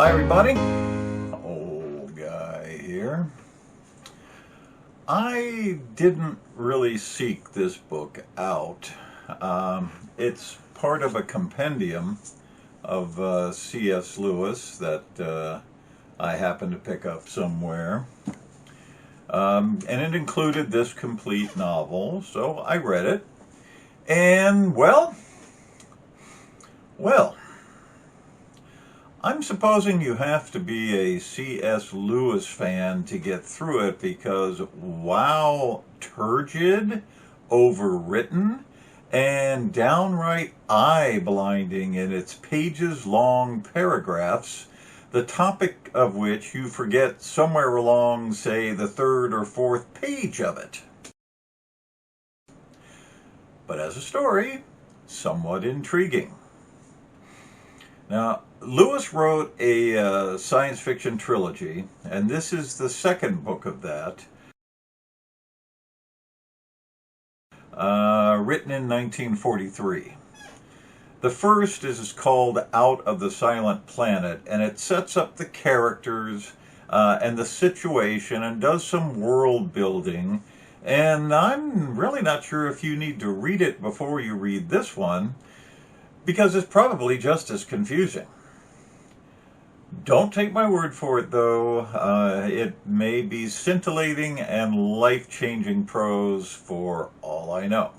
Hi everybody, old guy here. I didn't really seek this book out. It's part of a compendium of C.S. Lewis that I happened to pick up somewhere. And it included this complete novel, so I read it. And, well, I'm supposing you have to be a C.S. Lewis fan to get through it because, wow, turgid, overwritten, and downright eye-blinding in its pages-long paragraphs, the topic of which you forget somewhere along, say, the third or fourth page of it. But as a story, somewhat intriguing. Now, Lewis wrote a science fiction trilogy, and this is the second book of that, written in 1943. The first is called Out of the Silent Planet, and it sets up the characters and the situation and does some world building. And I'm really not sure if you need to read it before you read this one, because it's probably just as confusing. Don't take my word for it, though. It may be scintillating and life-changing prose for all I know.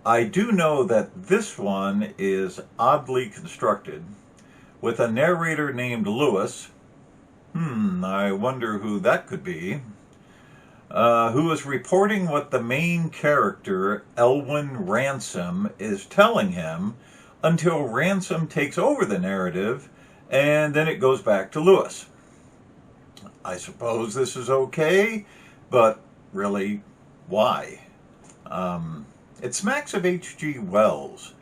I do know that this one is oddly constructed, with a narrator named Lewis. I wonder who that could be. Who is reporting what the main character, Elwyn Ransom, is telling him until Ransom takes over the narrative, and then it goes back to Lewis. I suppose this is okay, but really, why? It smacks of H.G. Wells,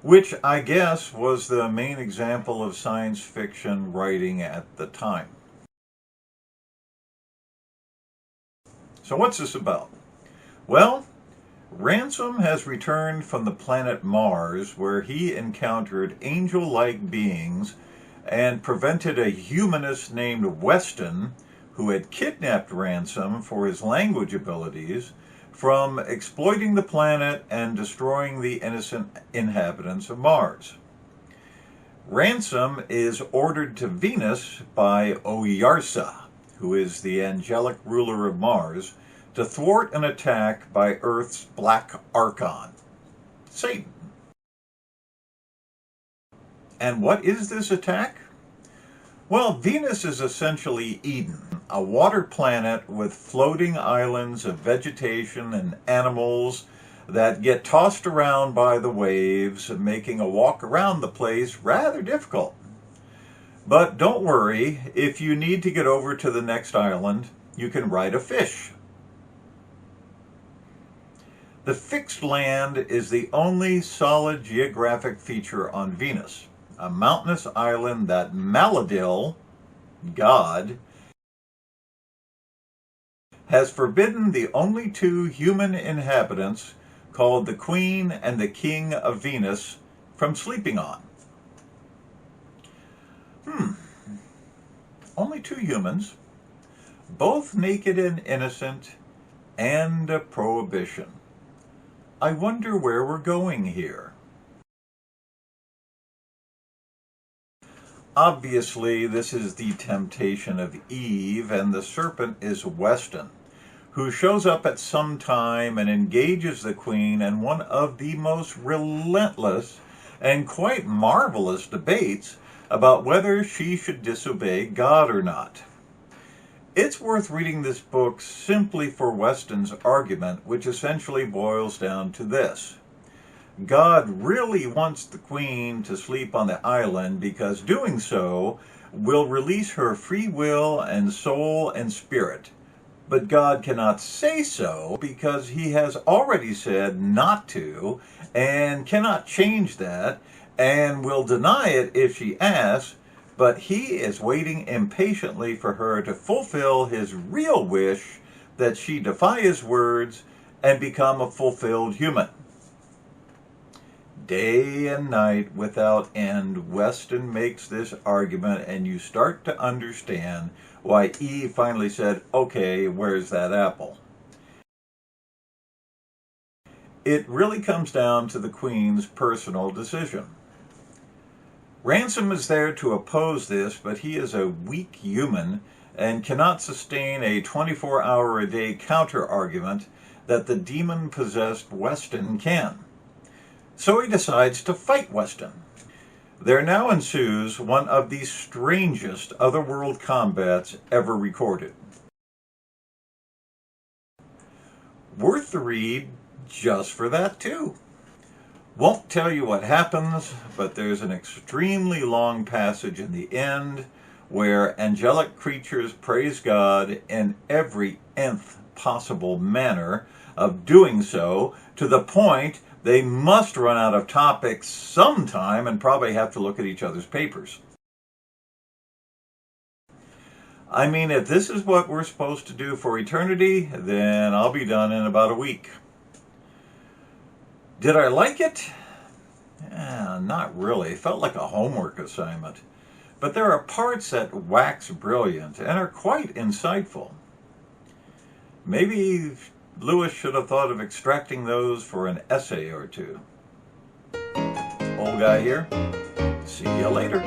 which I guess was the main example of science fiction writing at the time. So what's this about? Well, Ransom has returned from the planet Mars, where he encountered angel-like beings and prevented a humanist named Weston, who had kidnapped Ransom for his language abilities, from exploiting the planet and destroying the innocent inhabitants of Mars. Ransom is ordered to Venus by Oyarsa, who is the angelic ruler of Mars, to thwart an attack by Earth's black Archon, Satan. And what is this attack? Well, Venus is essentially Eden, a water planet with floating islands of vegetation and animals that get tossed around by the waves, making a walk around the place rather difficult. But don't worry, if you need to get over to the next island, you can ride a fish. The fixed land is the only solid geographic feature on Venus, a mountainous island that Maladil, God, has forbidden the only two human inhabitants, called the Queen and the King of Venus, from sleeping on. Only two humans, both naked and innocent, and a prohibition. I wonder where we're going here. Obviously, this is the temptation of Eve, and the serpent is Weston, who shows up at some time and engages the Queen in one of the most relentless and quite marvelous debates about whether she should disobey God or not. It's worth reading this book simply for Weston's argument, which essentially boils down to this. God really wants the Queen to sleep on the island because doing so will release her free will and soul and spirit. But God cannot say so because he has already said not to and cannot change that and will deny it if she asks, but he is waiting impatiently for her to fulfill his real wish that she defy his words and become a fulfilled human. day and night without end, Weston makes this argument, and you start to understand why Eve finally said, okay, where's that apple? It really comes down to the Queen's personal decision. Ransom is there to oppose this, but he is a weak human and cannot sustain a 24-hour-a-day counter-argument that the demon-possessed Weston can. So he decides to fight Weston. There now ensues one of the strangest otherworld combats ever recorded. Worth the read just for that too. Won't tell you what happens, but there's an extremely long passage in the end where angelic creatures praise God in every nth possible manner of doing so, to the point they must run out of topics sometime and probably have to look at each other's papers. I mean, if this is what we're supposed to do for eternity, then I'll be done in about a week. Did I like it? Not really. It felt like a homework assignment. But there are parts that wax brilliant and are quite insightful. Maybe Lewis should have thought of extracting those for an essay or two. Old guy here. See you later.